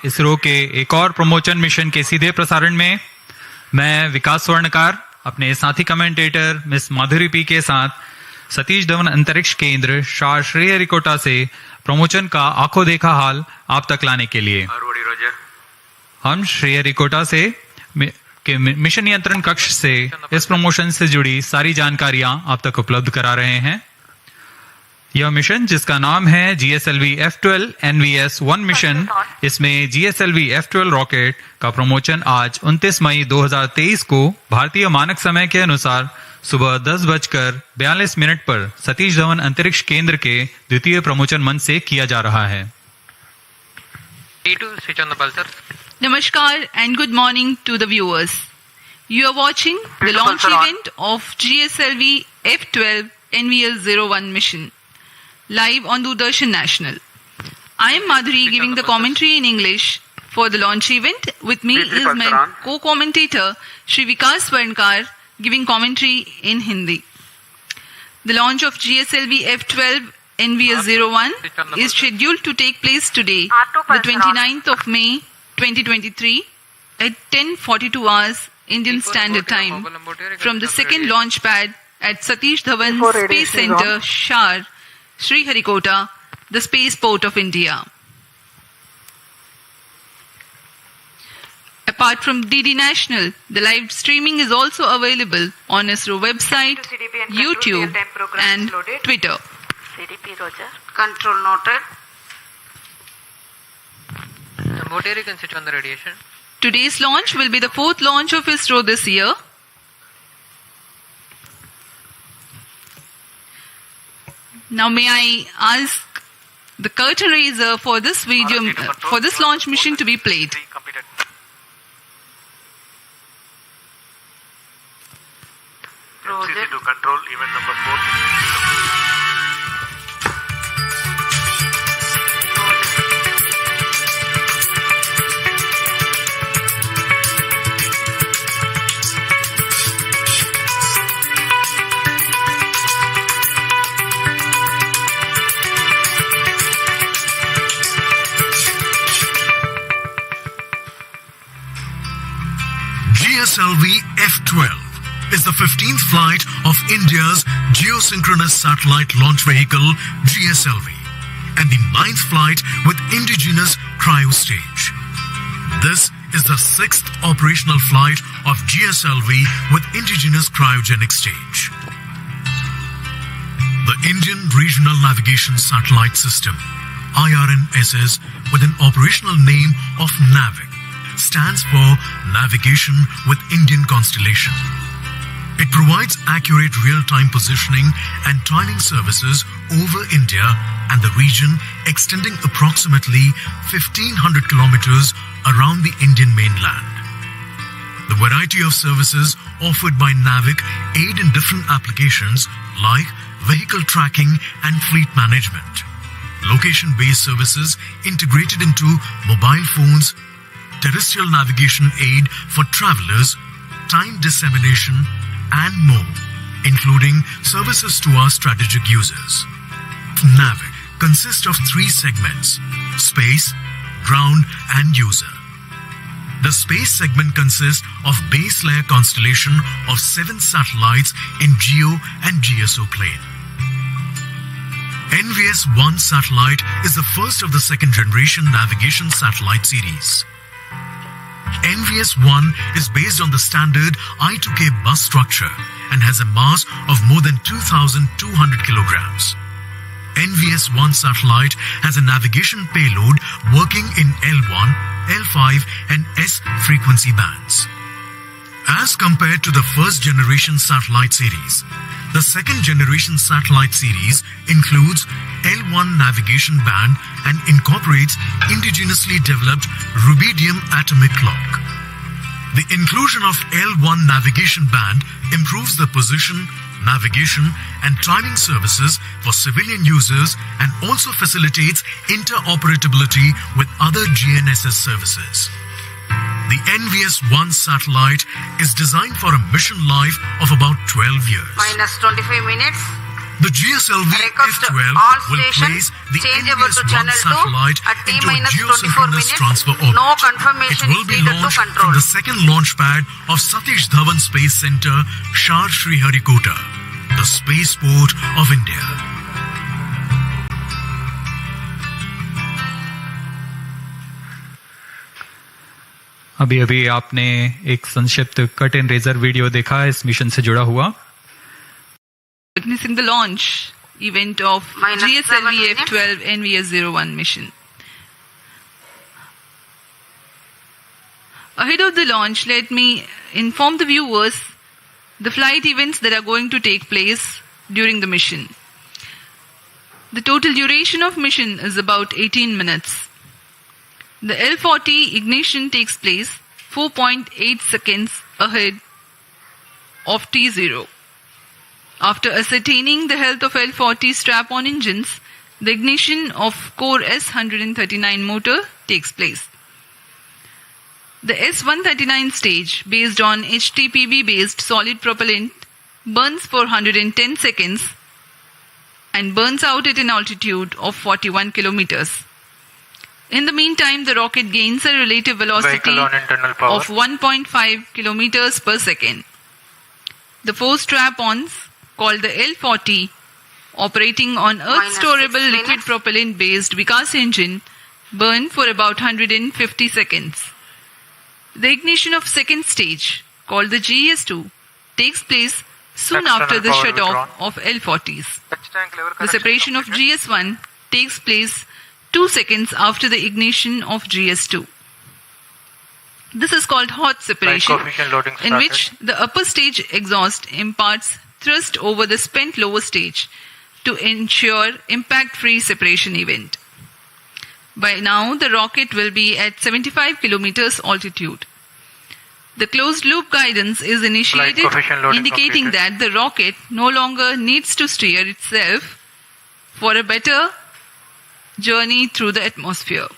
इसरो के एक और प्रमोशन मिशन के सीधे प्रसारण में मैं विकास स्वर्णकार अपने साथी कमेंटेटर मिस माधुरी पी के साथ सतीश धवन अंतरिक्ष केंद्र शाह श्रीहरिकोटा से प्रमोशन का आंखों देखा हाल आप तक लाने के लिए हम श्रीहरिकोटा से के मिशन नियंत्रण कक्ष से इस प्रमोशन से जुड़ी सारी जानकारियां आप तक उपलब्ध करा रहे हैं। यह मिशन जिसका नाम है GSLV F12 NVS-1 मिशन, इसमें GSLV F12 रॉकेट का प्रमोशन आज 29 मई 2023 को भारतीय मानक समय के अनुसार सुबह 10:42 पर सतीश धवन अंतरिक्ष केंद्र के द्वितीय प्रमोशन मंच से किया जा रहा है। Namaskar and good morning to the viewers. You are watching the launch event of GSLV F12 NVS-01 mission live on Doordarshan National. I am Madhuri giving the commentary in English for the launch event. With me is my co-commentator Shri Vikas Swarnkar giving commentary in Hindi. The launch of GSLV F12 NVS-01 is scheduled to take place today, the 29th of May 2023 at 10:42 hours Indian Standard Time from the second launch pad at Satish Dhawan Space Center, Shar, Sriharikota, the spaceport of India. Apart from DD National, the live streaming is also available on ISRO website, YouTube and Twitter. CDP Roger. Control noted. The motor you can switch on the radiation. Today's launch will be the fourth launch of ISRO this year. Now may I ask the curtain raiser for this video, for this launch mission to be played. MCC to control event number 4. GSLV F12 is the 15th flight of India's geosynchronous satellite launch vehicle GSLV and the 9th flight with indigenous cryo stage. This is the 6th operational flight of GSLV with indigenous cryogenic stage. The Indian Regional Navigation Satellite System, IRNSS, with an operational name of NAVIC, stands for Navigation with Indian Constellation. It provides accurate real-time positioning and timing services over India and the region extending approximately 1,500 kilometers around the Indian mainland. The variety of services offered by NAVIC aid in different applications like vehicle tracking and fleet management, location-based services integrated into mobile phones, terrestrial navigation aid for travelers, time dissemination, and more, including services to our strategic users. NAVIC consists of 3 segments: space, ground, and user. The space segment consists of base layer constellation of 7 satellites in GEO and GSO plane. NVS-1 satellite is the first of the second generation navigation satellite series. NVS-1 is based on the standard I2K bus structure and has a mass of more than 2,200 kilograms. NVS-1 satellite has a navigation payload working in L1, L5 and S frequency bands. As compared to the first generation satellite series, the second generation satellite series includes L1 navigation band and incorporates indigenously developed rubidium atomic clock. The inclusion of L1 navigation band improves the position, navigation and timing services for civilian users and also facilitates interoperability with other GNSS services. The NVS-1 satellite is designed for a mission life of about 12 years. Minus 25 minutes. The GSLV Request F12 all will stations place the changeable to NVS-1 channel 2 satellite at into a T-24 geosynchronous minutes. transfer orbit. No confirmation It will is be needed to launched control. from the second launch pad of Satish Dhawan Space Center, Shar Sriharikota, the spaceport of India. अभी अभी आपने एक संक्षिप्त cut and razor video देखा है इस mission से जुड़ा हुआ. Witnessing the launch event of Minus GSLV 7 F12 NVS-01 mission. Ahead of the launch, let me inform the viewers the flight events that are going to take place during the mission. The total duration of mission is about 18 minutes. The L40 ignition takes place 4.8 seconds ahead of T0. After ascertaining the health of L40 strap-on engines, the ignition of core S139 motor takes place. The S139 stage, based on HTPB-based solid propellant, burns for 110 seconds and burns out at an altitude of 41 kilometers. In the meantime, the rocket gains a relative velocity Vehicle on internal power. of 1.5 kilometers per second. The four strap-ons, called the L40, operating on Minus Earth-storable 6 liquid minutes. propellant-based Vikas engine, burn for about 150 seconds. The ignition of second stage, called the GS2, takes place soon External after the power shut-off withdrawn. of L40s. Tank lever The connection separation of completed. GS1 takes place 2 seconds after the ignition of GS2. This is called hot separation, coefficient loading in started. which the upper stage exhaust imparts thrust over the spent lower stage to ensure impact-free separation event. By now, the rocket will be at 75 kilometers altitude. The closed-loop guidance is initiated, coefficient loading indicating completed. that the rocket no longer needs to steer itself for a better journey through the atmosphere.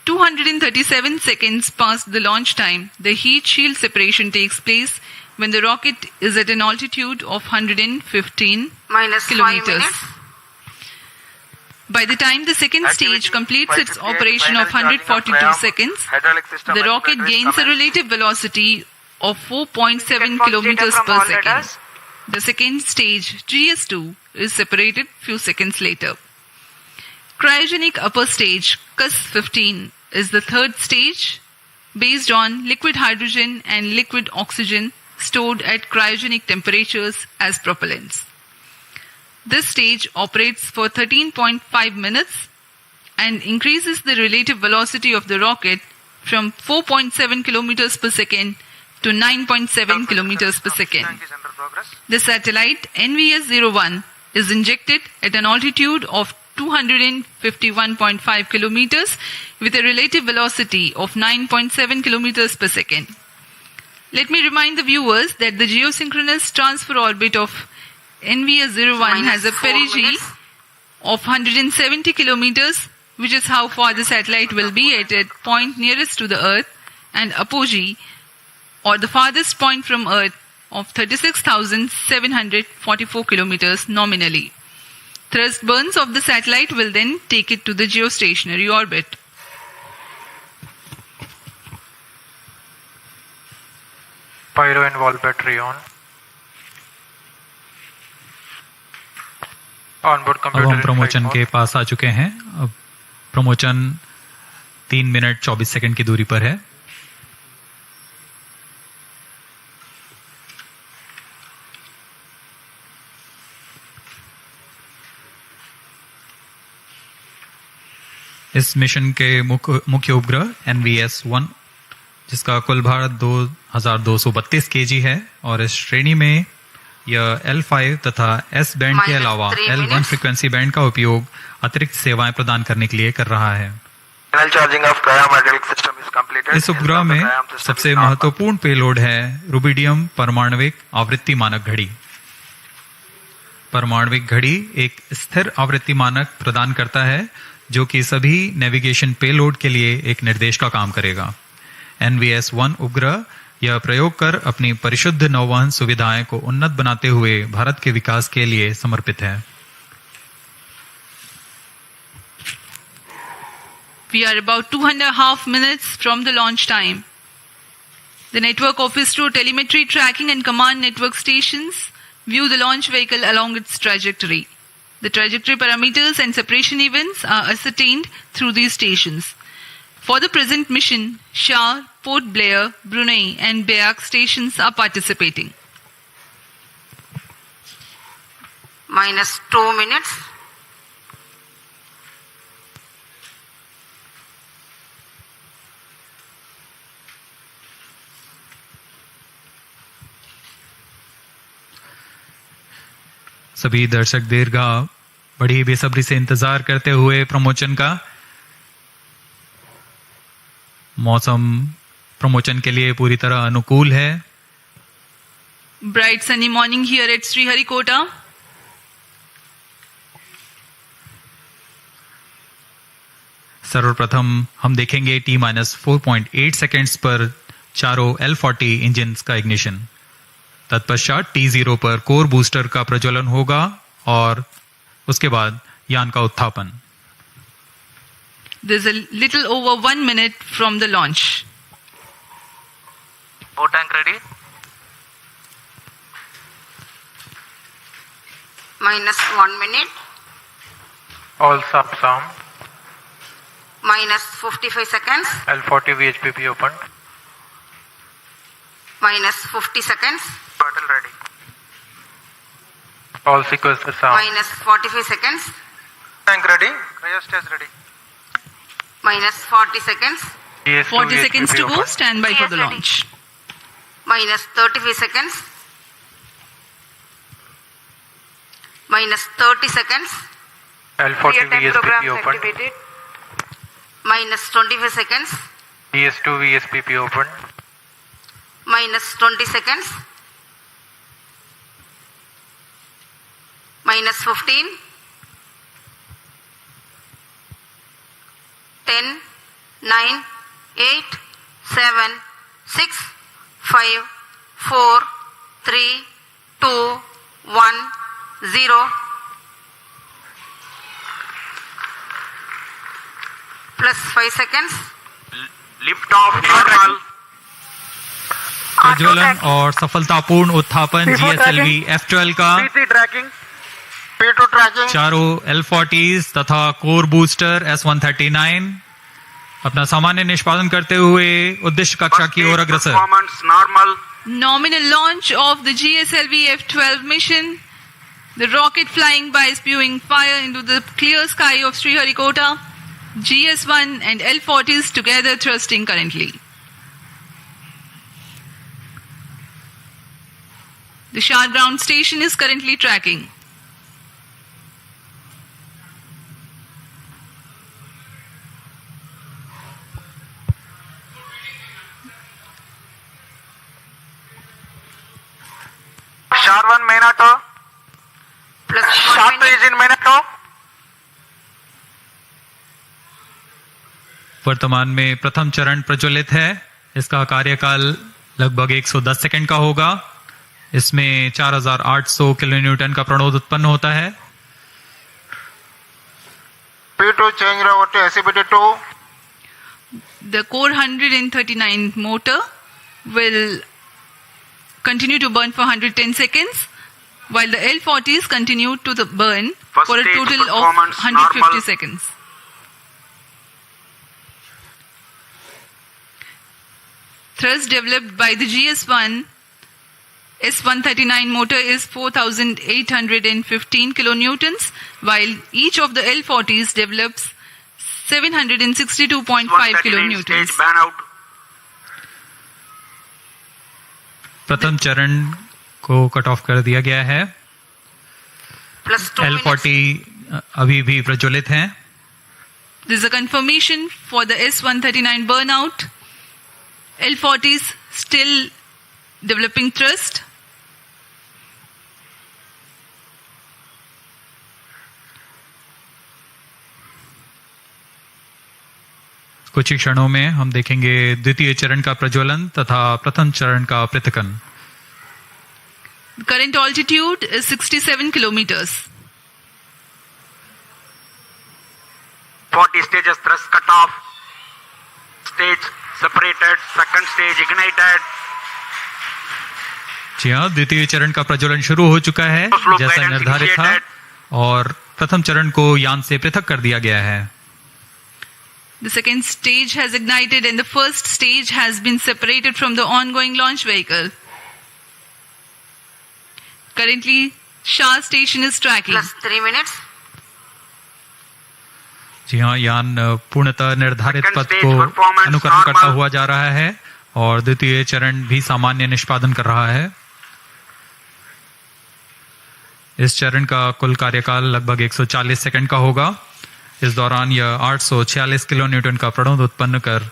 237 seconds past the launch time, the heat shield separation takes place when the rocket is at an altitude of 115 Minus 5 kilometers. minutes. By the time the second stage completes its operation of 142 seconds, the rocket gains a relative velocity of 4.7 kilometers from per all second. radars. The second stage, GS2, is separated few seconds later. Cryogenic upper stage, CUS-15, is the third stage based on liquid hydrogen and liquid oxygen stored at cryogenic temperatures as propellants. This stage operates for 13.5 minutes and increases the relative velocity of the rocket from 4.7 kilometers per second to 9.7 kilometers per second. Tank is under progress. The satellite NVS-01 is injected at an altitude of 251.5 kilometers with a relative velocity of 9.7 kilometers per second. Let me remind the viewers that the geosynchronous transfer orbit of NVS-01 has a Minus 4 perigee minutes. of 170 kilometers, which is how far the satellite will be at a point nearest to the Earth, and apogee, or the farthest point from Earth, of 36,744 kilometers nominally. Thrust burns of the satellite will then take it to the geostationary orbit. Pyro and wall battery on. Onboard अब computer हम in प्रमोचन flight के mode. पास आ चुके हैं. अब प्रमोचन 3 minute 24 second की दूरी पर है. इस मिशन के मुख्य उपग्रह NVS-1, जिसका कुल भार 2232 केजी है, और इस श्रेणी में यह L5 तथा S बैंड के Minus अलावा 3 L1 minutes. फ्रीक्वेंसी बैंड का उपयोग अतिरिक्त सेवाएं प्रदान करने के लिए कर रहा है. Final charging of cryogenic system is completed. इस उपग्रह में सबसे महत्वपूर्ण पेलोड है रुबिडियम परमाणविक आवृत्ति मानक घड़ी. परमाणविक घड़ी एक स्थिर आवृत्ति मानक प्रदान करता है जो कि सभी नेविगेशन पेलोड के लिए एक निर्देश का काम करेगा. NVS-1 उपग्रह यह प्रयोग कर अपनी परिशुद्ध नौवहन सुविधाएं को उन्नत बनाते हुए भारत के विकास के लिए समर्पित है। We are about 2.5 minutes from the launch time. The network of ISRO telemetry tracking and command network stations view the launch vehicle along its trajectory. The trajectory parameters and separation events are ascertained through these stations. For the present mission, Shah, Port Blair, Brunei and Beak stations are participating. minus 2 minutes. सभी दर्शक दीर्घा बड़ी बेसब्री से इंतजार करते हुए promotion का। मौसम प्रमोशन के लिए पूरी तरह अनुकूल है। Bright sunny morning here at Sriharikota. सर्वप्रथम हम देखेंगे T-4.8 सेकेंड्स पर चारों L40 इंजन्स का इग्निशन। तत्पश्चात T0 पर कोर बूस्टर का प्रज्वलन होगा और उसके बाद यान का उत्थापन। There's a little over 1 minute from the launch. O tank ready. minus 1 minute. All subs armed. minus 55 seconds. L40 VHPP opened. minus 50 seconds. Turtle ready. All sequences armed. minus 45 seconds. Tank ready. Cryostats ready. minus 40 seconds. GS2 40 seconds VHPP to go. open. Stand by for the Yes, ready. launch. minus 35 seconds. minus 30 seconds. L40 VSPP open. minus 25 seconds. GS2 VSPP open. minus 20 seconds. minus 15. 10, 9, 8, 7, 6, 5, 4, 3, 2, 1, 0. Plus 5 seconds. Lift off normal. प्रज्वलन और सफलतापूर्ण उत्थापन GSLV F12 का P3 tracking. P2 tracking. चारों L40s तथा core booster S139 अपना सामान्य निष्पादन करते हुए उद्देश्य कक्षा की ओर अग्रसर। Performance normal. Nominal launch of the GSLV F12 mission. The rocket flying by spewing fire into the clear sky of Sriharikota. GS1 and L40s together thrusting currently. The Shah ground station is currently tracking. Shar 1 main auto. Plus 1 Shar 2 minute. is in main auto. वर्तमान में प्रथम चरण प्रज्वलित है। इसका कार्यकाल लगभग 110 second का होगा। इसमें 4800 किलोन्यूटन का प्रणोद उत्पन्न होता है। P2 change over to SCBT2. The core 139 motor will continue to burn for 110 seconds, while the L40s continue to the burn First for a stage total of performance 150 normal. seconds. Thrust developed by the GS1 S139 motor is 4,815 kilonewtons, while each of the L40s develops 762.5 139 kilonewtons. stage ban out. प्रथम चरण को cut off कर दिया गया है। Plus 2 minutes. L40 अभी भी प्रज्वलित हैं। This is a confirmation for the S139 burnout. L40s still developing thrust. कुछ ही क्षणों में हम देखेंगे द्वितीय चरण का प्रज्वलन तथा प्रथम चरण का पृथक्कन। Current altitude is 67 kilometers. 40 stages thrust cut off. Stage separated. Second stage ignited. जी हाँ, द्वितीय चरण का प्रज्वलन शुरू हो चुका है जैसा निर्धारित था और प्रथम चरण को यान से पृथक कर दिया गया है। The second stage has ignited and the first stage has been separated from the ongoing launch vehicle. Currently, Shah station is tracking. Plus 3 minutes. जी हाँ, यान पूर्णतः निर्धारित पथ को अनुकरण करता हुआ जा रहा है और द्वितीय चरण भी सामान्य निष्पादन कर रहा है। इस चरण का कुल कार्यकाल लगभग 140 सेकंड का होगा। इस दौरान यह 846 किलो न्यूटन का प्रणोद उत्पन्न कर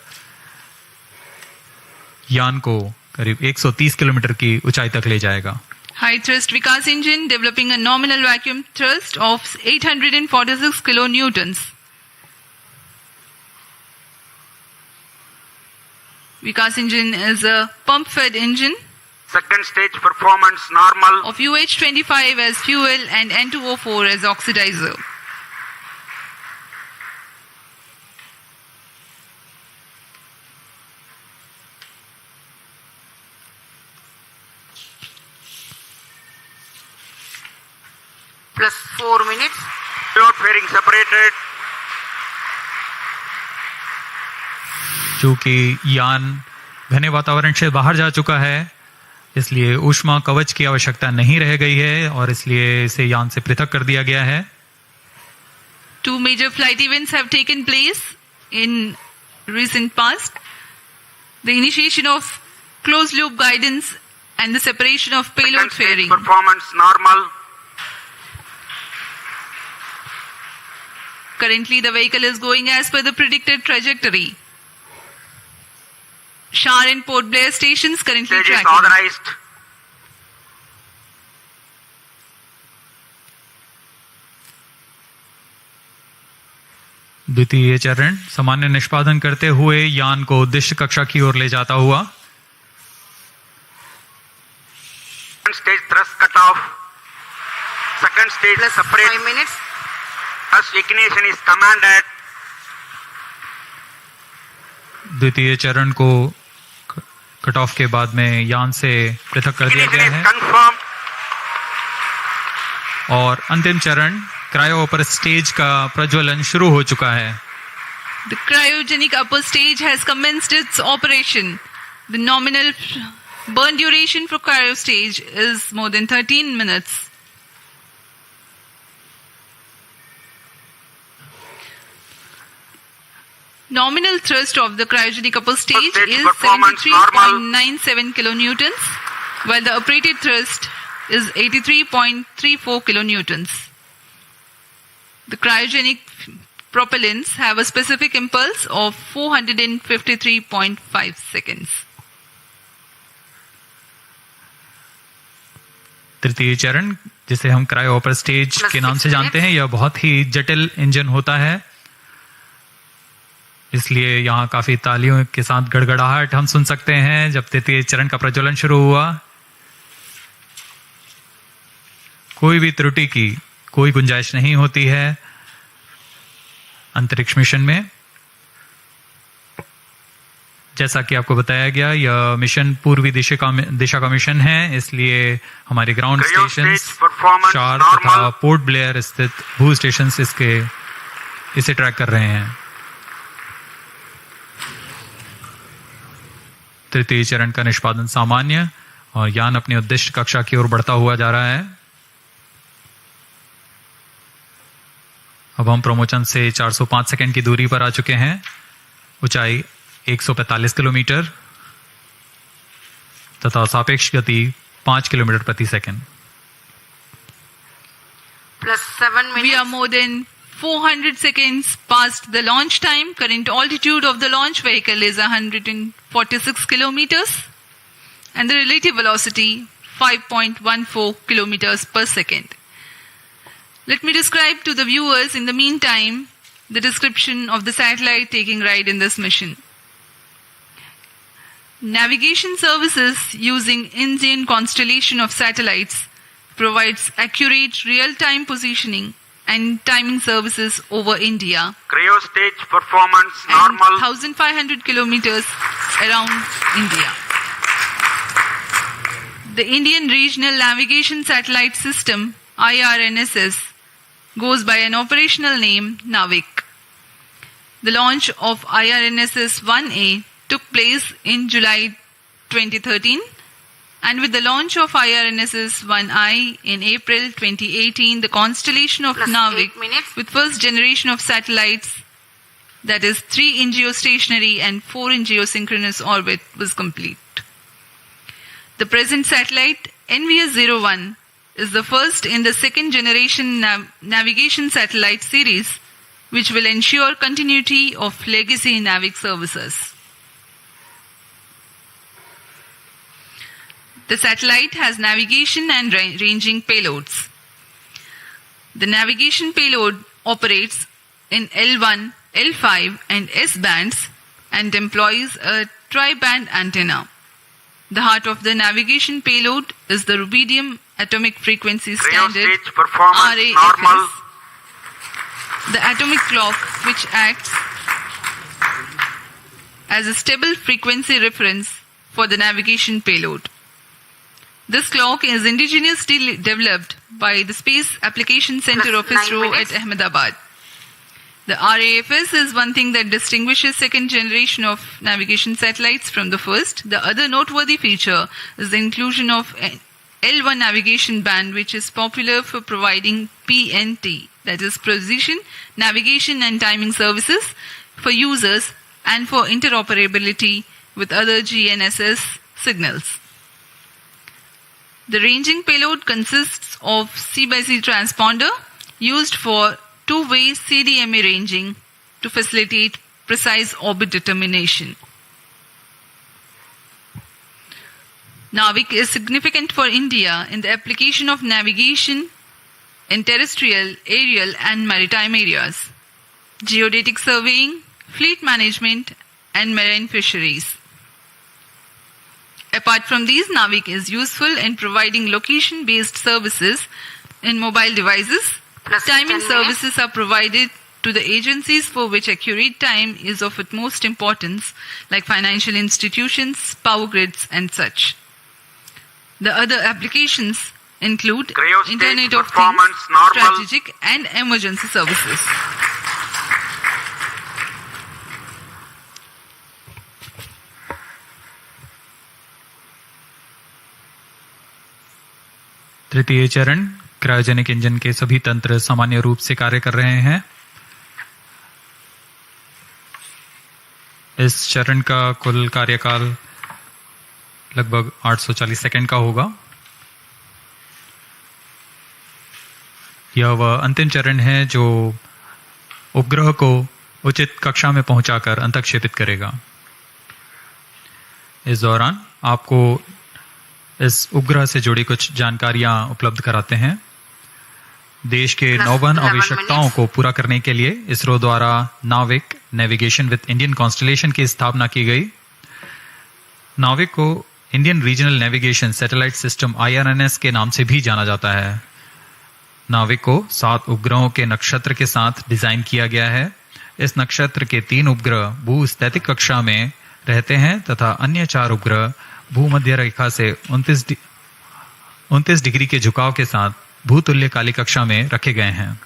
यान को करीब 130 किलोमीटर की ऊंचाई तक ले जाएगा। High thrust Vikas engine developing a nominal vacuum thrust of 846 kilonewtons. Vikas engine is a pump-fed engine Second stage performance normal. of UH-25 as fuel and N2O4 as oxidizer. Plus 4 minutes. Load fairing separated. चूंकि यान घने वातावरण से बाहर जा चुका है इसलिए ऊष्मा कवच की आवश्यकता नहीं रह गई है और इसलिए इसे यान से पृथक कर दिया गया है। Two major flight events have taken place in recent past. The initiation of closed loop guidance and the separation of payload Second stage fairing. performance normal. Currently, the vehicle is going as per the predicted trajectory. Shar and Port Blair stations currently Stage is tracking. authorized. द्वितीय चरण सामान्य निष्पादन करते हुए यान को उद्देश्य कक्षा की ओर ले जाता हुआ। Second stage thrust cut off. Second stage Plus separate. 5 minutes. Thrust ignition is commanded. द्वितीय चरण को कट ऑफ के बाद में यान से पृथक कर दिया गया Ignition है is confirmed. और अंतिम चरण क्रायो अपर स्टेज का प्रज्वलन शुरू हो चुका है। The cryogenic upper stage has commenced its operation. The nominal burn duration for cryo stage is more than 13 minutes. Nominal thrust of the cryogenic upper stage Stage is performance 73.97 kilonewtons, while the operated thrust is 83.34 kilonewtons. The cryogenic propellants have a specific impulse of 453.5 seconds. तृतीय चरण जिसे हम cryo upper stage के नाम से जानते हैं यह बहुत ही जटिल इंजन होता है, इसलिए यहाँ काफी तालियों के साथ गड़गड़ाहट हम सुन सकते हैं जब तृतीय चरण का प्रज्वलन शुरू हुआ। कोई भी त्रुटि की कोई गुंजाइश नहीं होती है अंतरिक्ष मिशन में। जैसा कि आपको बताया गया यह मिशन पूर्वी दिशा का मिशन है, इसलिए हमारे ground Ground station stage performance शार normal. तथा पोर्ट ब्लेयर स्थित भू स्टेशन इसे ट्रैक कर रहे हैं। तृतीय चरण का निष्पादन सामान्य और यान अपनी उद्देश्य कक्षा की ओर बढ़ता हुआ जा रहा है। अब हम प्रमोशन से 405 सेकंड की दूरी पर आ चुके हैं। ऊंचाई 145 किलोमीटर तथा सापेक्ष गति 5 किलोमीटर प्रति second. Plus 7 minutes. We are more than 400 seconds past the launch time. Current altitude of the launch vehicle is 146 kilometers and the relative velocity 5.14 kilometers per second. Let me describe to the viewers in the meantime the description of the satellite taking ride in this mission. Navigation services using Indian constellation of satellites provides accurate real-time positioning and timing services over India Cryo stage performance and normal. 1,500 kilometers around India. The Indian Regional Navigation Satellite System, IRNSS, goes by an operational name Navik. The launch of IRNSS 1A took place in July 2013, and with the launch of IRNSS 1I in April 2018, the constellation of Plus Navik 8 minutes. with first generation of satellites, that is 3 in geostationary and 4 in geosynchronous orbit, was complete. The present satellite, NVS-01, is the first in the second generation navigation satellite series, which will ensure continuity of legacy Navik services. The satellite has navigation and ranging payloads. The navigation payload operates in L1, L5 and S bands and employs a tri-band antenna. The heart of the navigation payload is the rubidium atomic frequency Cryo standard stage performance normal. RAFS, the atomic clock which acts as a stable frequency reference for the navigation payload. This clock is indigenously developed by the Space Application Center of Plus 9 ISRO minutes. at Ahmedabad. The RAFS is one thing that distinguishes second generation of navigation satellites from the first. The other noteworthy feature is the inclusion of an L1 navigation band, which is popular for providing PNT, that is precision, navigation and timing services for users and for interoperability with other GNSS signals. The ranging payload consists of C/C transponder used for two-way CDMA ranging to facilitate precise orbit determination. Navik is significant for India in the application of navigation in terrestrial, aerial and maritime areas, geodetic surveying, fleet management and marine fisheries. Apart from these, Navik is useful in providing location-based services in mobile devices. Plus Timing 10 minutes. services are provided to the agencies for which accurate time is of utmost importance, like financial institutions, power grids, and such. The other applications include Cryo stage Internet of Things, performance normal. strategic, and emergency services. तृतीय चरण cryogenic engine के सभी तंत्र सामान्य रूप से कार्य कर रहे हैं। इस चरण का कुल कार्यकाल लगभग 840 सेकंड का होगा। यह वह अंतिम चरण है जो उपग्रह को उचित कक्षा में पहुंचाकर अंतःक्षेपित करेगा। इस दौरान आपको इस उपग्रह से जुड़ी कुछ जानकारियां उपलब्ध कराते हैं। देश के नौवहन आवश्यकताओं को पूरा करने के लिए इसरो द्वारा नाविक नेविगेशन विद इंडियन कॉन्स्टलेशन की स्थापना की गई। नाविक को Indian regional navigation satellite system IRNS के नाम से भी जाना जाता है। नाविक को 7 उपग्रहों के नक्षत्र के साथ डिजाइन किया गया है। इस नक्षत्र के 3 उपग्रह भूस्थैतिक कक्षा में रहते हैं तथा अन्य 4 उपग्रह भूमध्य रेखा से 29 डिग्री के झुकाव के साथ भूतुल्य काली कक्षा में रखे गए हैं।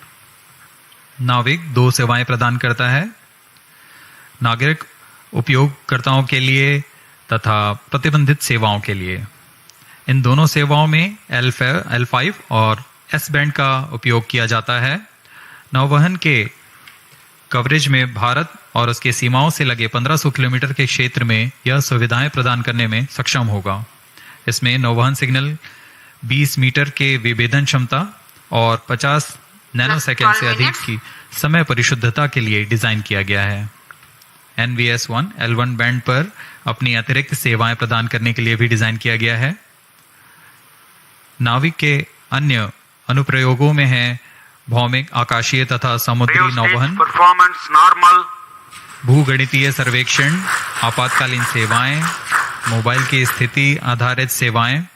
नाविक 2 सेवाएं प्रदान करता है, नागरिक उपयोगकर्ताओं के लिए तथा प्रतिबंधित सेवाओं के लिए। इन दोनों सेवाओं में L5 और S बैंड का उपयोग किया जाता है। नौवहन के कवरेज में भारत और उसके सीमाओं से लगे 1500 किलोमीटर के क्षेत्र में यह सुविधाएं प्रदान करने में सक्षम होगा। इसमें नौवहन सिग्नल 20 मीटर के विभेदन क्षमता और 50 नैनोसेकंड से अधिक की समय परिशुद्धता के लिए डिजाइन किया गया है। NVS-1 L1 बैंड पर अपनी अतिरिक्त सेवाएं प्रदान करने के लिए भी डिजाइन किया गया है। नाविक के अन्य अनुप्रयोगों में है भौमिक, आकाशीय तथा समुद्री Cryo stage नौवहन, performance normal. भूगणितीय सर्वेक्षण, आपातकालीन सेवाएं, मोबाइल की स्थिति आधारित सेवाएं,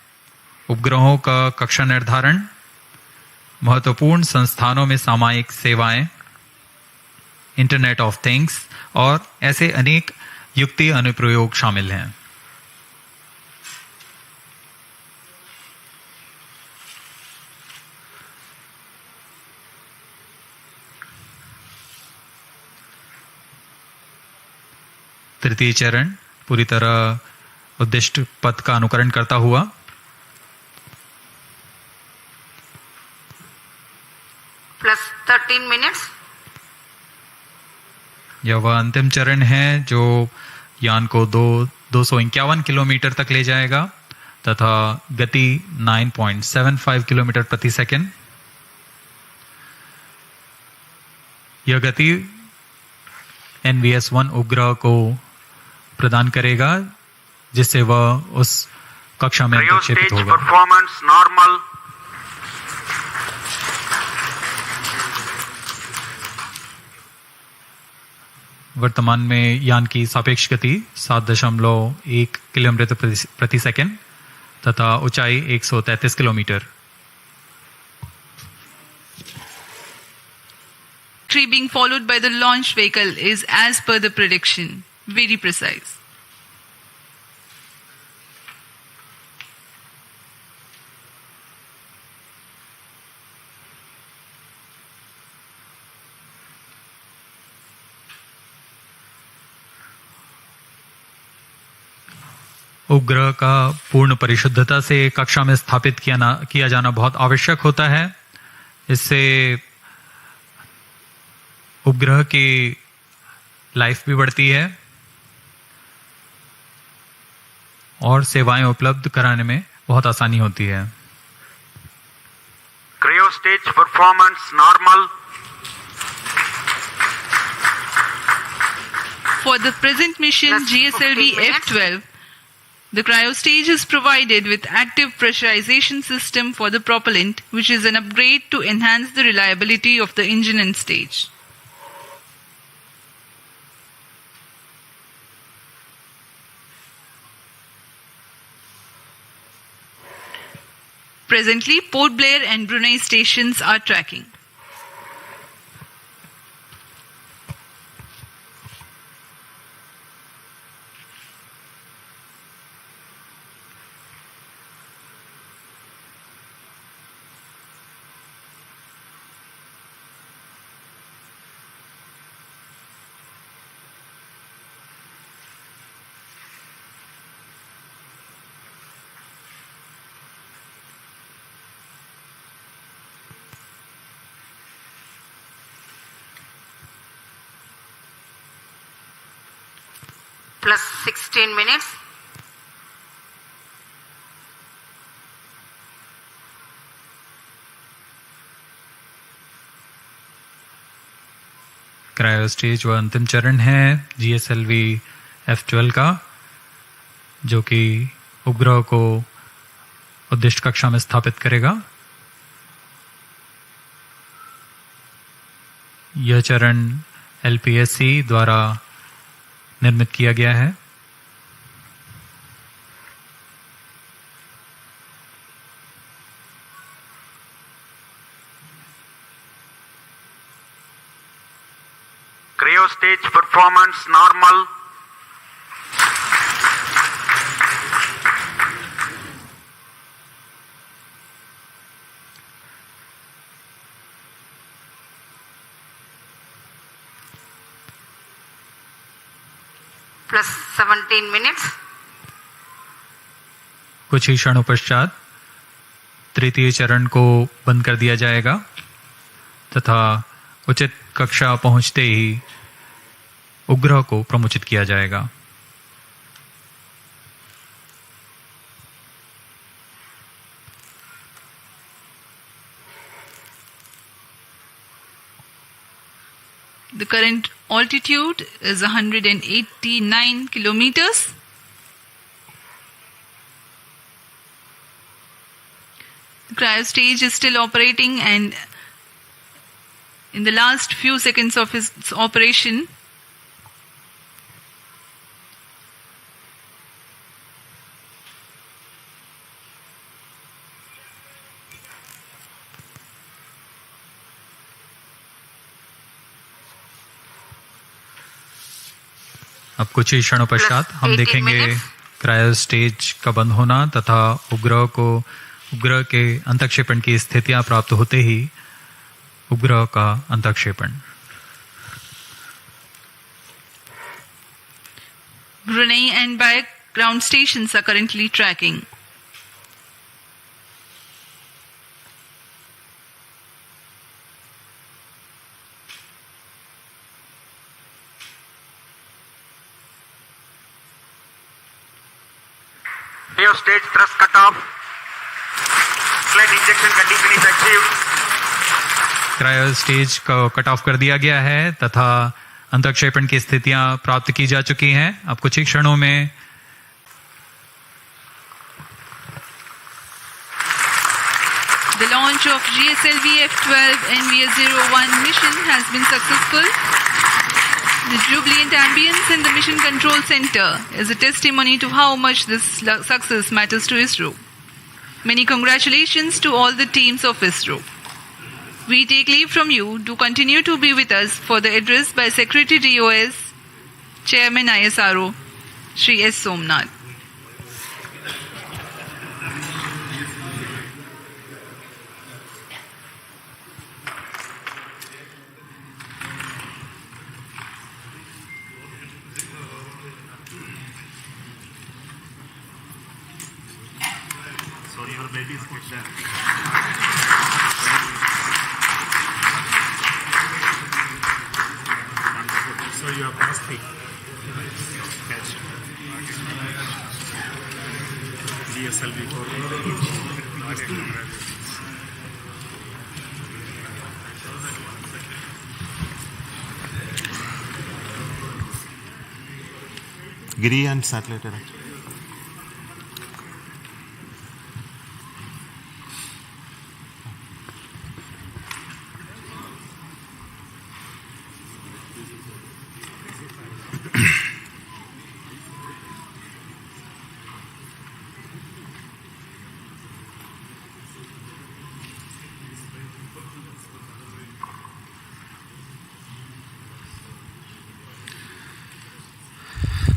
उपग्रहों का कक्षा निर्धारण, महत्वपूर्ण संस्थानों में सामयिक सेवाएं, इंटरनेट ऑफ थिंग्स और ऐसे अनेक युक्ति अनुप्रयोग शामिल हैं। तृतीय चरण पूरी तरह उद्दिष्ट पथ का अनुकरण करता हुआ plus 13 minutes. यह वह अंतिम चरण है जो यान को 251 किलोमीटर तक ले जाएगा तथा गति 9.75 किलोमीटर प्रति सेकंड। यह गति NVS-1 उपग्रह को प्रदान करेगा जिससे वह उस कक्षा में Cryo प्रक्षेपित stage होगा। performance normal. वर्तमान में यान की सापेक्ष गति 7.1 किलोमीटर प्रति सेकंड तथा ऊंचाई 133 kilometre. Tree being followed by the launch vehicle is as per the prediction. Very precise. उपग्रह का पूर्ण परिशुद्धता से कक्षा में स्थापित किया जाना बहुत आवश्यक होता है। इससे उपग्रह की लाइफ भी बढ़ती है और सेवाएं उपलब्ध कराने में बहुत आसानी होती है। Cryo stage performance normal. For the present mission Plus 15 GSLV minutes. F12, the cryo stage is provided with active pressurization system for the propellant, which is an upgrade to enhance the reliability of the engine and stage. Presently, Port Blair and Brunei stations are tracking. Plus 16 minutes. Cryo stage व अंतिम चरण है GSLV F12 का, जो कि उपग्रह को उद्दिष्ट कक्षा में स्थापित करेगा। यह चरण LPSC द्वारा निर्मित किया गया है। Cryo stage performance normal. Plus 17 minutes. कुछ ही क्षणों पश्चात तृतीय चरण को बंद कर दिया जाएगा तथा उचित कक्षा पहुंचते ही उपग्रह को प्रमोचित किया जाएगा। The current altitude is 189 kilometers. The cryo stage is still operating and In the last few seconds of its operation, अब कुछ ही क्षणों पश्चात हम 18 देखेंगे minutes. क्रायो स्टेज का बंद होना तथा उपग्रह के अंतक्षेपण की स्थितियां प्राप्त होते ही उपग्रह का अंतक्षेपण। Brunei and Bayak ground stations are currently tracking. Neo stage thrust cutoff. Slide injection condition is achieved. Cryo stage को कट ऑफ कर दिया गया है तथा अंतक्षेपण की स्थितियां प्राप्त की जा चुकी हैं। अब कुछ ही क्षणों में The launch of GSLV F12 NVS-01 mission has been successful. The jubilant ambience in the Mission Control Center is a testimony to how much this success matters to ISRO. Many congratulations to all the teams of ISRO. We take leave from you to continue to be with us for the address by Secretary DOS, Chairman ISRO, Shri S. Somnath. So you have passed the catch. GSLV for Giri and satellite error.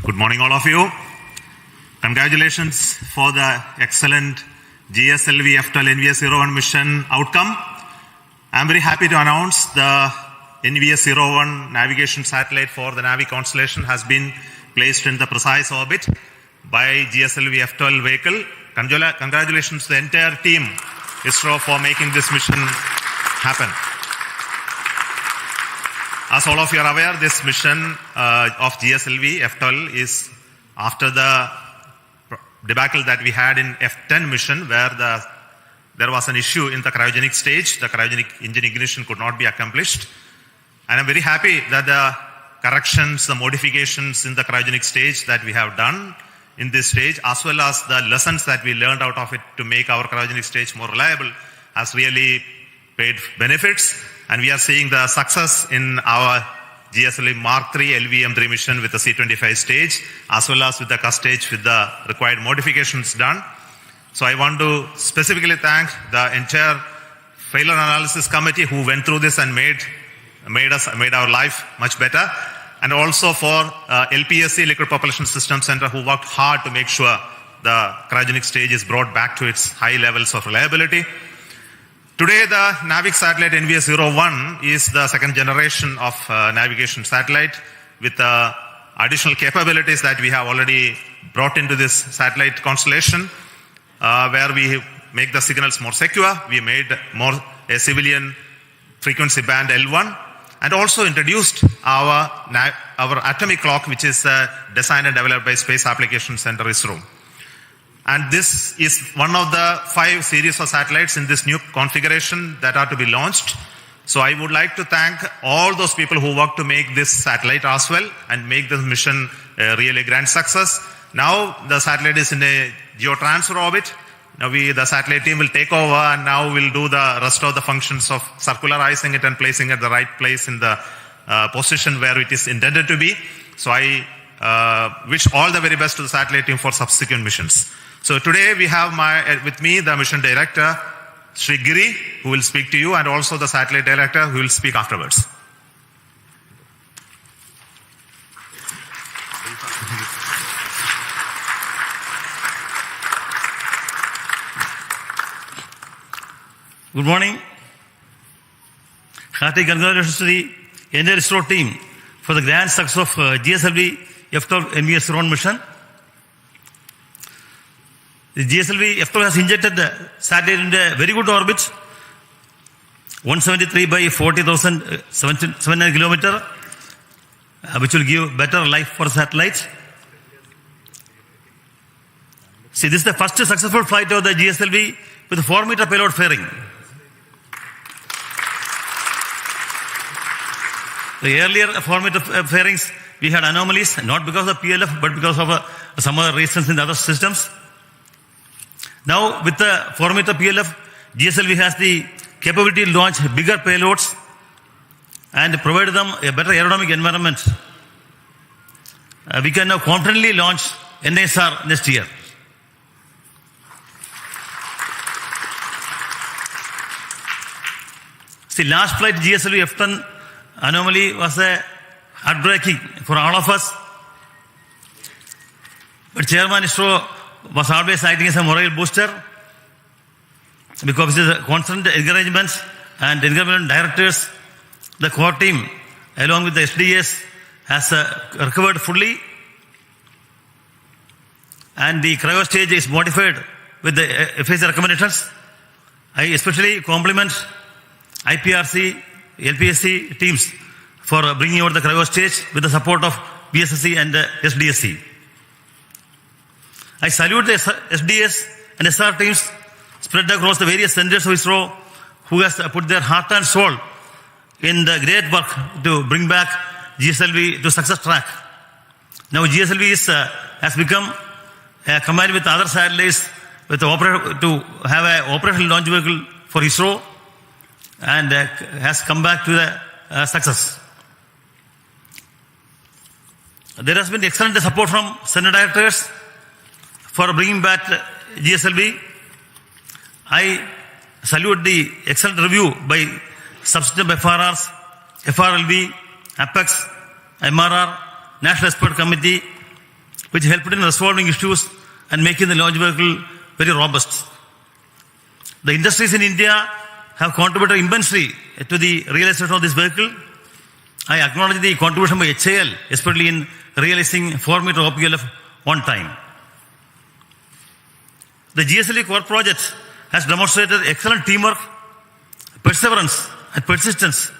Good morning, all of you. Congratulations for the excellent GSLV F12 NVS-01 mission outcome. I'm very happy to announce the NVS-01 navigation satellite for the Navi constellation has been placed in the precise orbit by GSLV F12 vehicle. Congratulations to the entire team ISRO for making this mission happen. As all of you are aware, this mission of GSLV F12 is after the debacle that we had in F10 mission where there was an issue in the cryogenic stage. The cryogenic engine ignition could not be accomplished. And I'm very happy that the corrections, the modifications in the cryogenic stage that we have done in this stage, as well as the lessons that we learned out of it to make our cryogenic stage more reliable, has really paid benefits. And we are seeing the success in our GSLV Mark III LVM3 mission with the C25 stage, as well as with the CUS stage with the required modifications done. So I want to specifically thank the entire failure analysis committee who went through this and made our life much better. And also for LPSC, Liquid Propulsion System Center, who worked hard to make sure the cryogenic stage is brought back to its high levels of reliability. Today, the NAVIC satellite NVS-01 is the second generation of navigation satellite with additional capabilities that we have already brought into this satellite constellation, where we make the signals more secure. We made more a civilian frequency band L1, and also introduced our atomic clock, which is designed and developed by Space Applications Center ISRO. And this is one of the 5 series of satellites in this new configuration that are to be launched. So I would like to thank all those people who worked to make this satellite as well and make this mission a really grand success. Now the satellite is in a geotransfer orbit, Now the satellite team will take over, and now we'll do the rest of the functions of circularizing it and placing it at the right place in the position where it is intended to be. So I wish all the very best to the satellite team for subsequent missions. So today we have with me the mission director, Sri Giri, who will speak to you, and also the satellite director who will speak afterwards. Good morning. Hearty congratulations to the entire ISRO team for the grand success of GSLV F12 NVS round mission. The GSLV F12 has injected the satellite into a very good orbit, 173 by 40,700 kilometers, which will give better life for satellite. See, this is the first successful flight of the GSLV with a 4-meter payload fairing. The earlier 4-meter fairings, we had anomalies, not because of PLF, but because of some other reasons in the other systems. Now, with the 4-meter PLF, GSLV has the capability to launch bigger payloads and provide them a better aerodynamic environment. We can now confidently launch NSR next year. See, last flight GSLV F10 anomaly was heartbreaking for all of us. But Chairman ISRO was always acting as a moral booster because of the constant encouragement and encouragement directors. The core team, along with the SDS, has recovered fully, and the cryo stage is modified with the FAC recommendations. I especially compliment IPRC, LPSC teams for bringing out the cryo stage with the support of BSSC and SDSC. I salute the SDS and SR teams spread across the various centers of ISRO who has put their heart and soul in the great work to bring back GSLV to success track. Now GSLV has become combined with other satellites to have an operational launch vehicle for ISRO, and has come back to the success. There has been excellent support from center directors for bringing back GSLV. I salute the excellent review by subsystem FRRs, FRLV, Apex, MRR, National Expert Committee, which helped in resolving issues and making the launch vehicle very robust. The industries in India have contributed immensely to the realization of this vehicle. I acknowledge the contribution by HAL, especially in realizing 4-meter OPLF on time. The GSLV core project has demonstrated excellent teamwork, perseverance, and persistence,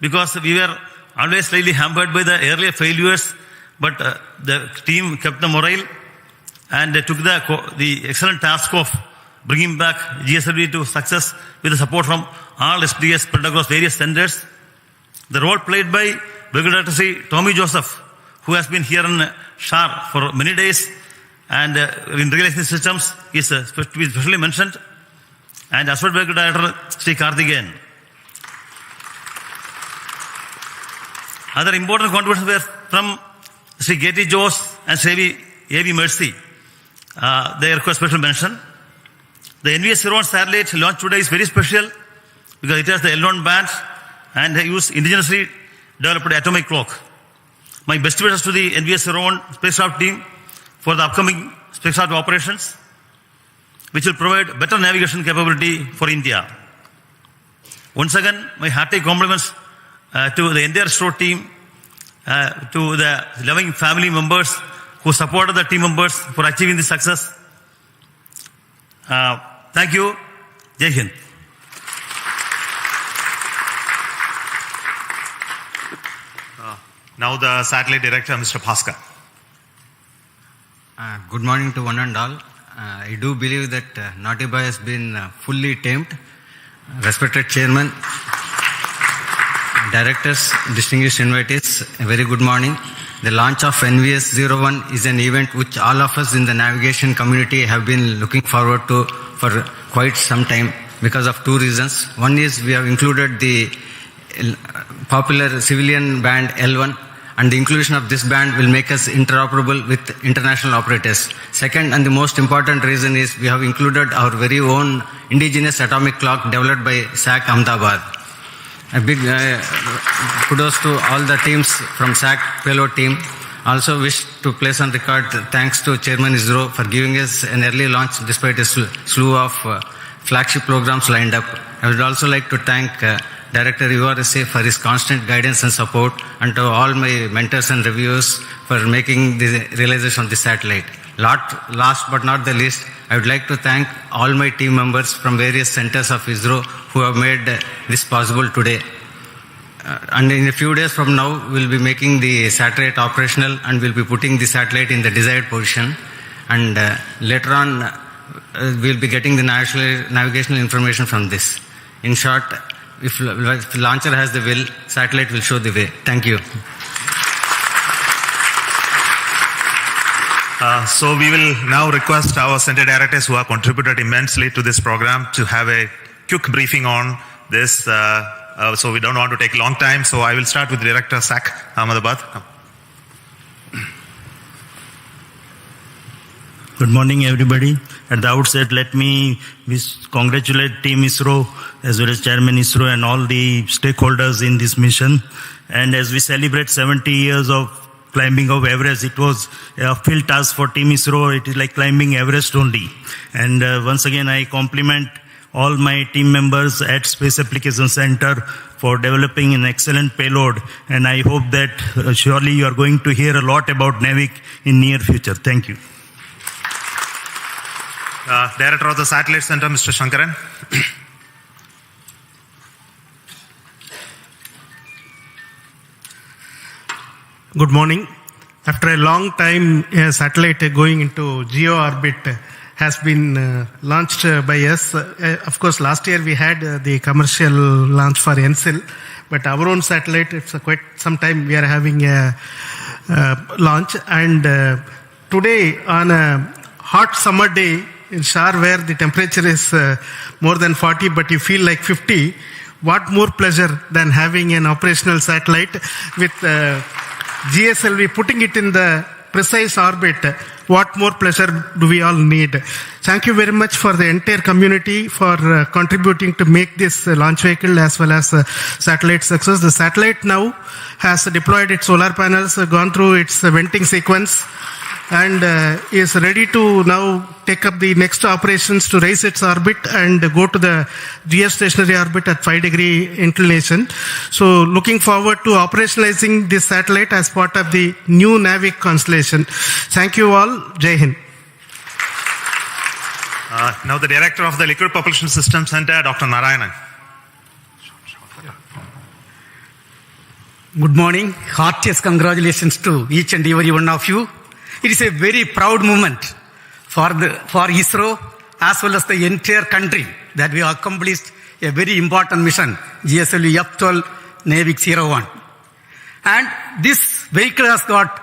because we were always slightly hampered by the earlier failures, but the team kept the morale and took the excellent task of bringing back GSLV to success with the support from all SDS spread across various centers. The role played by Brigadier Sri Tommy Joseph, who has been here in SHAR for many days and in realizing systems, is to be specially mentioned, and as well Brigadier Sri Karthikeyan. Other important contributions were from Sri K.T. Jose and Sri A.B. Mercy. They require special mention. The NVS-01 satellite launched today is very special because it has the L1 band and use indigenously developed atomic clock. My best wishes to the NVS-01 spacecraft team for the upcoming spacecraft operations, which will provide better navigation capability for India. Once again, my hearty compliments to the entire ISRO team, to the loving family members who supported the team members for achieving this success. Thank you. Jai Hind. Now the satellite director, Mr. Bhaskar. Good morning to one and all. I do believe that Naughty Boy has been fully tamed. Respected Chairman, directors, distinguished invitees, a very good morning. The launch of NVS-01 is an event which all of us in the navigation community have been looking forward to for quite some time because of two reasons. One is we have included the popular civilian band L1, and the inclusion of this band will make us interoperable with international operators. Second, and the most important reason is we have included our very own indigenous atomic clock developed by SAC Ahmedabad. A big kudos to all the teams from SAC payload team. Also wish to place on record thanks to Chairman ISRO for giving us an early launch despite a slew of flagship programs lined up. I would also like to thank Director URSA for his constant guidance and support, and to all my mentors and reviewers for making the realization of the satellite. Last but not the least, I would like to thank all my team members from various centers of ISRO who have made this possible today. And in a few days from now, we'll be making the satellite operational and we'll be putting the satellite in the desired position. And later on, we'll be getting the navigational information from this. In short, if the launcher has the will, satellite will show the way. Thank you. So we will now request our center directors who have contributed immensely to this program to have a quick briefing on this. So we don't want to take a long time. So I will start with Director SAC Ahmedabad. Good morning, everybody. At the outset, let me congratulate Team ISRO as well as Chairman ISRO and all the stakeholders in this mission. And as we celebrate 70 years of climbing of Everest, it was a field task for Team ISRO. It is like climbing Everest only. And once again, I compliment all my team members at Space Application Center for developing an excellent payload. And I hope that surely you are going to hear a lot about NAVIC in near future. Thank you. Director of the Satellite Center, Mr. Shankaran. Good morning. After a long time, a satellite going into geo orbit has been launched by us. Of course, last year we had the commercial launch for NSIL, but our own satellite, it's quite some time we are having a launch. And today, on a hot summer day in Shar, where the temperature is more than 40, but you feel like 50, what more pleasure than having an operational satellite with GSLV, putting it in the precise orbit. What more pleasure do we all need? Thank you very much for the entire community for contributing to make this launch vehicle as well as satellite success. The satellite now has deployed its solar panels, gone through its venting sequence, and is ready to now take up the next operations to raise its orbit and go to the geostationary orbit at 5-degree inclination. So looking forward to operationalizing this satellite as part of the new NAVIC constellation. Thank you all. Jai Hind. Now the Director of the Liquid Propulsion System Center, Dr. Narayanan. Good morning. Heartiest congratulations to each and every one of you. It is a very proud moment for ISRO as well as the entire country that we have accomplished a very important mission, GSLV F12 NAVIC 01. And this vehicle has got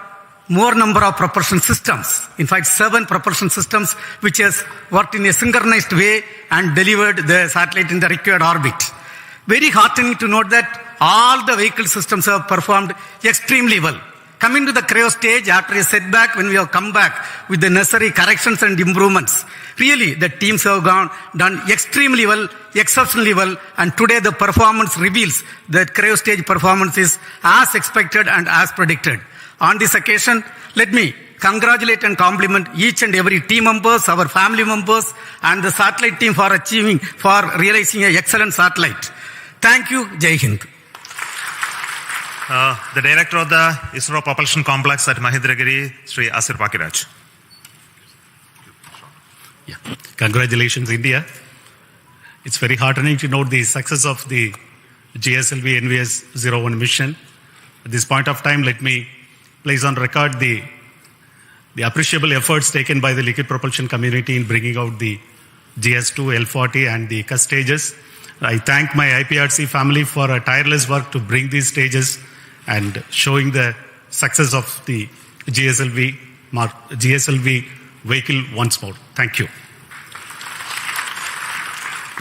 more number of propulsion systems. In fact, 7 propulsion systems which has worked in a synchronized way and delivered the satellite in the required orbit. Very heartening to note that all the vehicle systems have performed extremely well. Coming to the cryo stage, after a setback, when we have come back with the necessary corrections and improvements, really the teams have done extremely well, exceptionally well, and today the performance reveals that cryo stage performance is as expected and as predicted. On this occasion, let me congratulate and compliment each and every team members, our family members, and the satellite team for realizing an excellent satellite. Thank you. Jai Hind. The Director of the ISRO Propulsion Complex at Mahendragiri, Sri Asir Pakiraj. Yeah. Congratulations, India. It's very heartening to note the success of the GSLV NVS-01 mission. At this point of time, let me place on record the appreciable efforts taken by the liquid propulsion community in bringing out the GS2, L40 and the CUS stages. I thank my IPRC family for a tireless work to bring these stages and showing the success of the GSLV vehicle once more. Thank you.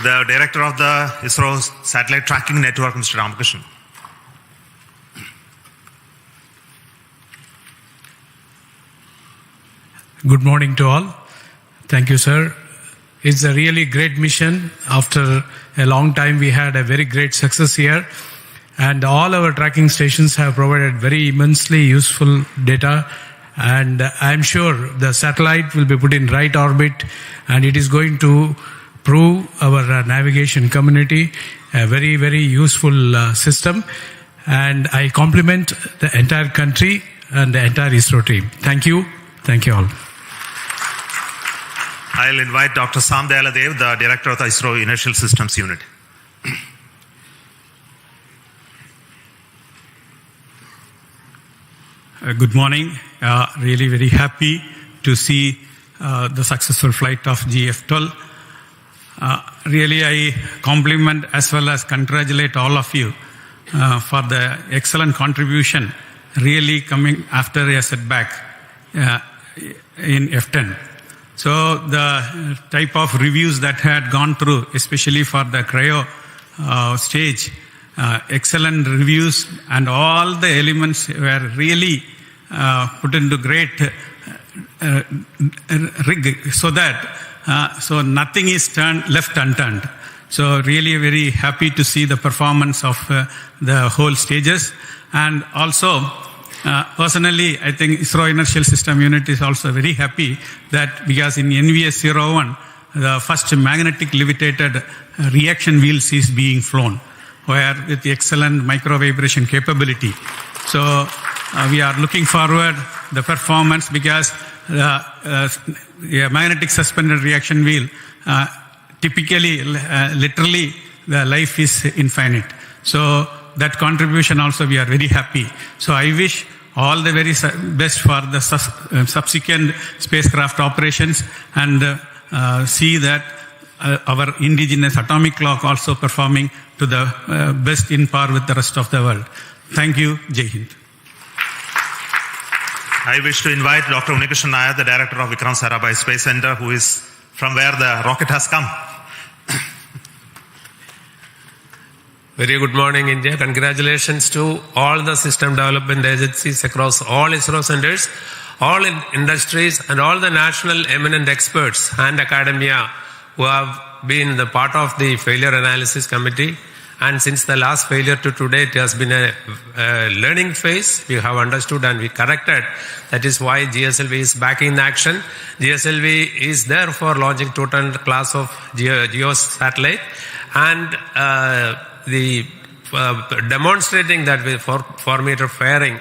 The Director of the ISRO Satellite Tracking Network, Mr. Ramakrishnan. Good morning to all. Thank you, sir. It's a really great mission. After a long time, we had a very great success here. And all our tracking stations have provided very immensely useful data. And I'm sure the satellite will be put in right orbit, and it is going to prove our navigation community a very, very useful system. And I compliment the entire country and the entire ISRO team. Thank you. Thank you all. I'll invite Dr. Sam Dayaladev, the Director of the ISRO Inertial Systems Unit. Good morning. Really very happy to see the successful flight of GF-12. Really, I compliment as well as congratulate all of you for the excellent contribution, really coming after a setback in F-10. So the type of reviews that had gone through, especially for the cryo stage, excellent reviews, and all the elements were really put into great rig, so that so nothing is left unturned. So really very happy to see the performance of the whole stages. And also personally, I think ISRO Inertial System Unit is also very happy that because in NVS-01 the first magnetic levitated reaction wheels is being flown, where with the excellent micro vibration capability. So we are looking forward the performance, because the magnetic suspended reaction wheel typically literally the life is infinite. So that contribution also we are very happy. So I wish all the very best for the subsequent spacecraft operations, and see that our indigenous atomic clock also performing to the best in par with the rest of the world. Thank you. Jai Hind. I wish to invite Dr. Unikrishnan Nair, the Director of Vikram Sarabhai Space Center, who is from where the rocket has come. Very good morning, India. Congratulations to all the system development agencies across all ISRO centers, all industries, and all the national eminent experts and academia who have been the part of the failure analysis committee. And since the last failure to today, it has been a learning phase. We have understood and we corrected. That is why GSLV is back in action. GSLV is there for launching total class of GEO satellite, and the demonstrating that with 4-meter fairing,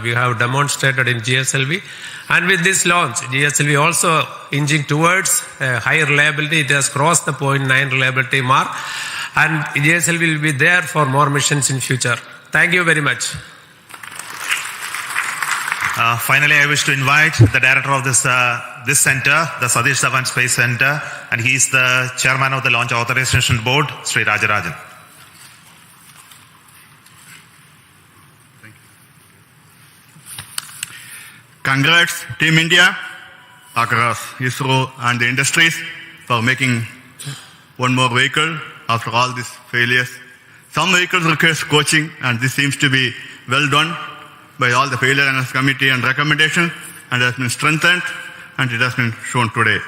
we have demonstrated in GSLV. And with this launch, GSLV also inching towards a higher reliability. It has crossed the 0.9 reliability mark, and GSLV will be there for more missions in future. Thank you very much. Finally, I wish to invite the director of this center, the Satish Dhawan Space Center, and he is the chairman of the Launch Authorization Board, Sri Rajarajan. Congrats, Team India, across ISRO and the industries for making one more vehicle after all these failures. Some vehicles require coaching, and this seems to be well done by all the failure analysis committee and recommendation, and has been strengthened, and it has been shown today.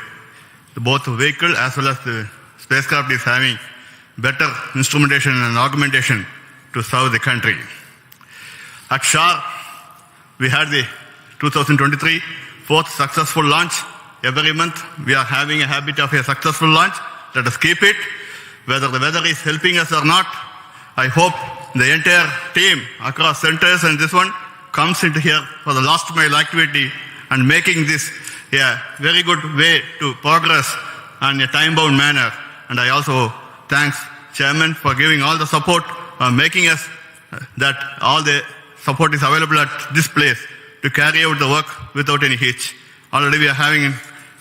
Both the vehicle as well as the spacecraft is having better instrumentation and augmentation to serve the country. At SHAR, we had the 2023 fourth successful launch. Every month we are having a habit of a successful launch. Let us keep it. Whether the weather is helping us or not, I hope the entire team across centers and this one comes into here for the last mile activity and making this a very good way to progress in a time-bound manner. And I also thanks Chairman for giving all the support, making us that all the support is available at this place to carry out the work without any hitch. Already we are having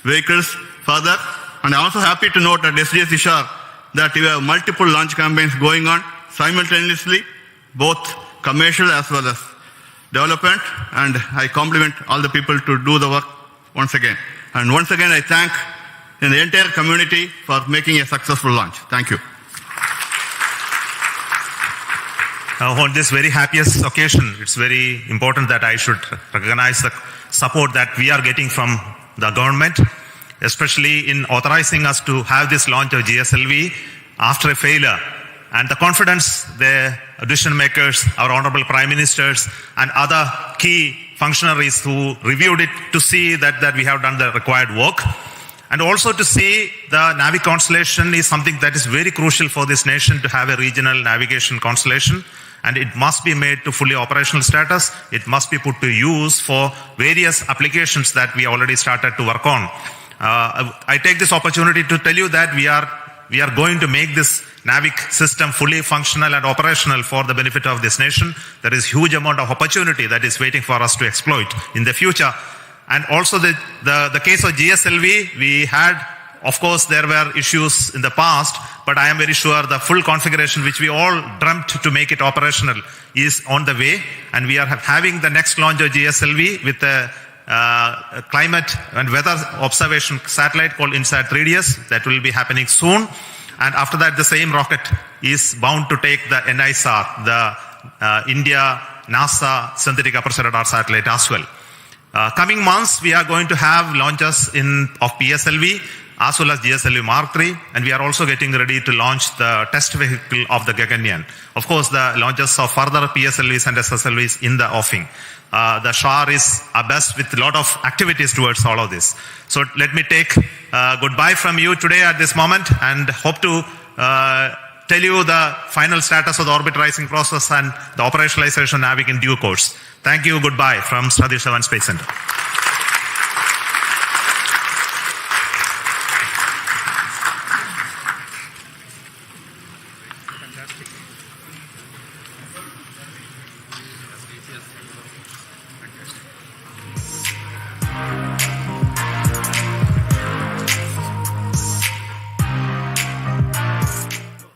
vehicles further, and I'm also happy to note at SDS Ishar that we have multiple launch campaigns going on simultaneously, both commercial as well as development, and I compliment all the people to do the work once again. And once again, I thank the entire community for making a successful launch. Thank you. On this very happiest occasion, it's very important that I should recognize the support that we are getting from the government, especially in authorizing us to have this launch of GSLV after a failure. And the confidence the decision makers, our honorable prime ministers, and other key functionaries who reviewed it to see that we have done the required work. And also to see the Navi constellation is something that is very crucial for this nation to have a regional navigation constellation. And it must be made to fully operational status. It must be put to use for various applications that we already started to work on. I take this opportunity to tell you that we are going to make this NAVIC system fully functional and operational for the benefit of this nation. There is huge amount of opportunity that is waiting for us to exploit in the future. And also the case of GSLV, we had, of course, there were issues in the past, but I am very sure the full configuration which we all dreamt to make it operational is on the way. And we are having the next launch of GSLV with a climate and weather observation satellite called INSAT 3DS that will be happening soon. And after that, the same rocket is bound to take the NISR, the India NASA synthetic aperture radar satellite as well. Coming months, we are going to have launches of PSLV as well as GSLV Mark III, and we are also getting ready to launch the test vehicle of the Gaganyaan. Of course, the launches of further PSLVs and SSLVs in the offing. The SHAR is abreast with a lot of activities towards all of this. So let me take goodbye from you today at this moment and hope to tell you the final status of the orbit rising process and the operationalization of NAVIC in due course. Thank you. Goodbye from Satish Dhawan Space Center.